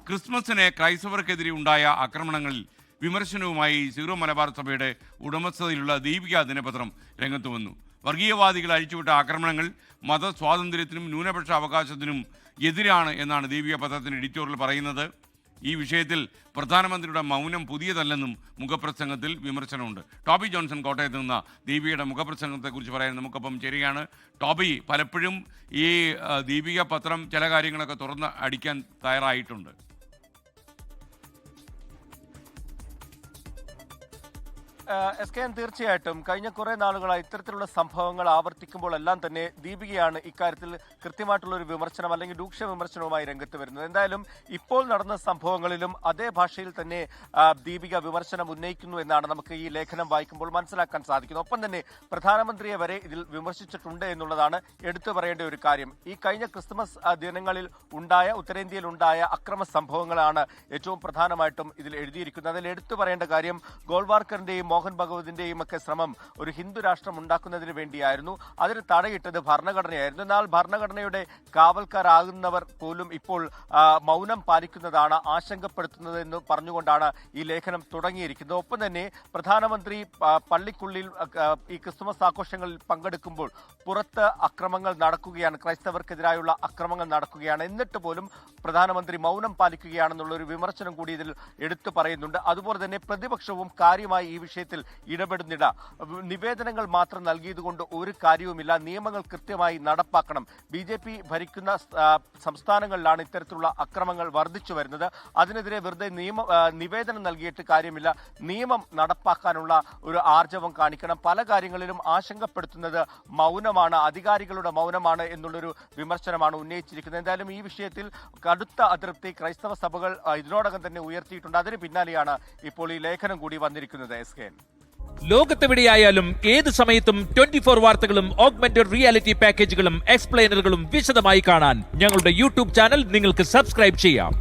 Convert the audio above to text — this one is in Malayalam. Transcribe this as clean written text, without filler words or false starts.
ക്രിസ്മസിന് ക്രൈസ്തവർക്കെതിരെ ഉണ്ടായ ആക്രമണങ്ങളിൽ വിമർശനവുമായി സീറോ മലബാർ സഭയുടെ ഉടമസ്ഥതയിലുള്ള ദീപിക ദിനപത്രം രംഗത്ത് വന്നു. വർഗീയവാദികൾ അഴിച്ചുവിട്ട ആക്രമണങ്ങൾ മതസ്വാതന്ത്ര്യത്തിനും ന്യൂനപക്ഷ അവകാശത്തിനും എതിരാണ് എന്നാണ് ദീപിക പത്രത്തിൻ്റെ എഡിറ്റോറിയൽ പറയുന്നത്. ഈ വിഷയത്തിൽ പ്രധാനമന്ത്രിയുടെ മൗനം പുതിയതല്ലെന്നും മുഖപ്രസംഗത്തിൽ വിമർശനമുണ്ട്. ടോബി ജോൺസൺ കോട്ടയത്ത് നിന്ന് ദീപികയുടെ മുഖപ്രസംഗത്തെക്കുറിച്ച് പറയാൻ നമുക്കൊപ്പം ചേരുകയാണ്. ടോബി, പലപ്പോഴും ഈ ദീപിക പത്രം ചില കാര്യങ്ങളൊക്കെ തുറന്ന് അടിക്കാൻ തയ്യാറായിട്ടുണ്ട്. SKN തീർച്ചയായിട്ടും കഴിഞ്ഞ കുറെ നാളുകളായി ഇത്തരത്തിലുള്ള സംഭവങ്ങൾ ആവർത്തിക്കുമ്പോഴെല്ലാം തന്നെ ദീപികയാണ് ഇക്കാര്യത്തിൽ കൃത്യമായിട്ടുള്ള ഒരു വിമർശനം അല്ലെങ്കിൽ രൂക്ഷ വിമർശനവുമായി രംഗത്ത് വരുന്നത്. എന്തായാലും ഇപ്പോൾ നടന്ന സംഭവങ്ങളിലും അതേ ഭാഷയിൽ തന്നെ ദീപിക വിമർശനം ഉന്നയിക്കുന്നു എന്നാണ് നമുക്ക് ഈ ലേഖനം വായിക്കുമ്പോൾ മനസ്സിലാക്കാൻ സാധിക്കുന്നത്. ഒപ്പം തന്നെ പ്രധാനമന്ത്രിയെ വരെ ഇതിൽ വിമർശിച്ചിട്ടുണ്ട് എന്നുള്ളതാണ് എടുത്തു പറയേണ്ട ഒരു കാര്യം. ഈ കഴിഞ്ഞ ക്രിസ്മസ് ദിനങ്ങളിൽ ഉത്തരേന്ത്യയിൽ ഉണ്ടായ അക്രമ സംഭവങ്ങളാണ് ഏറ്റവും പ്രധാനമായിട്ടും ഇതിൽ എഴുതിയിരിക്കുന്നത്. അതിൽ എടുത്തു പറയേണ്ട കാര്യം ഗോൾവാർക്കറിന്റെയും മോഹൻ ഭഗവതിന്റെയും ഒക്കെ ശ്രമം ഒരു ഹിന്ദു രാഷ്ട്രം ഉണ്ടാക്കുന്നതിന് വേണ്ടിയായിരുന്നു. അതിന് തടയിട്ടത് ഭരണഘടനയായിരുന്നു. എന്നാൽ ഭരണഘടനയുടെ കാവൽക്കാരാകുന്നവർ പോലും ഇപ്പോൾ മൗനം പാലിക്കുന്നതാണ് ആശങ്കപ്പെടുത്തുന്നത് എന്ന് പറഞ്ഞുകൊണ്ടാണ് ഈ ലേഖനം തുടങ്ങിയിരിക്കുന്നത്. ഒപ്പം തന്നെ പ്രധാനമന്ത്രി പള്ളിക്കുള്ളിൽ ഈ ക്രിസ്തുമസ് ആഘോഷങ്ങളിൽ പങ്കെടുക്കുമ്പോൾ പുറത്ത് അക്രമങ്ങൾ നടക്കുകയാണ്, ക്രൈസ്തവർക്കെതിരായുള്ള അക്രമങ്ങൾ നടക്കുകയാണ്. എന്നിട്ട് പോലും പ്രധാനമന്ത്രി മൗനം പാലിക്കുകയാണെന്നുള്ള ഒരു വിമർശനം കൂടി ഇതിൽ എടുത്തു പറയുന്നുണ്ട്. അതുപോലെ തന്നെ പ്രതിപക്ഷവും കാര്യമായി ഈ വിഷയത്തിൽ ഇടപെടുന്നില്ല. നിവേദനങ്ങൾ മാത്രം നൽകിയതുകൊണ്ട് ഒരു കാര്യവുമില്ല, നിയമങ്ങൾ കൃത്യമായി നടപ്പാക്കണം. BJP ഭരിക്കുന്ന സംസ്ഥാനങ്ങളിലാണ് ഇത്തരത്തിലുള്ള അക്രമങ്ങൾ വർദ്ധിച്ചു വരുന്നത്. അതിനെതിരെ വെറുതെ നിവേദനം നൽകിയിട്ട് കാര്യമില്ല, നിയമം നടപ്പാക്കാനുള്ള ഒരു ആർജവം കാണിക്കണം. പല കാര്യങ്ങളിലും ആശങ്കപ്പെടുത്തുന്നത് മൗനമാണ്, അധികാരികളുടെ മൗനമാണ് എന്നുള്ളൊരു വിമർശനമാണ് ഉന്നയിച്ചിരിക്കുന്നത്. എന്തായാലും ഈ വിഷയത്തിൽ കടുത്ത അതൃപ്തി ക്രൈസ്തവ സഭകൾ ഇതിനോടകം തന്നെ ഉയർത്തിയിട്ടുണ്ട്. അതിന് പിന്നാലെയാണ് ഇപ്പോൾ ഈ ലേഖനം കൂടി വന്നിരിക്കുന്നത്. ലോകത്തെവിടെയായാലും ഏത് സമയത്തും 24 വാർത്തകളും ഓഗ്മെന്റഡ് റിയാലിറ്റി പാക്കേജുകളും എക്സ്പ്ലെയിനറുകളും വിശദമായി കാണാൻ ഞങ്ങളുടെ യൂട്യൂബ് ചാനൽ നിങ്ങൾക്ക് സബ്സ്ക്രൈബ് ചെയ്യാം.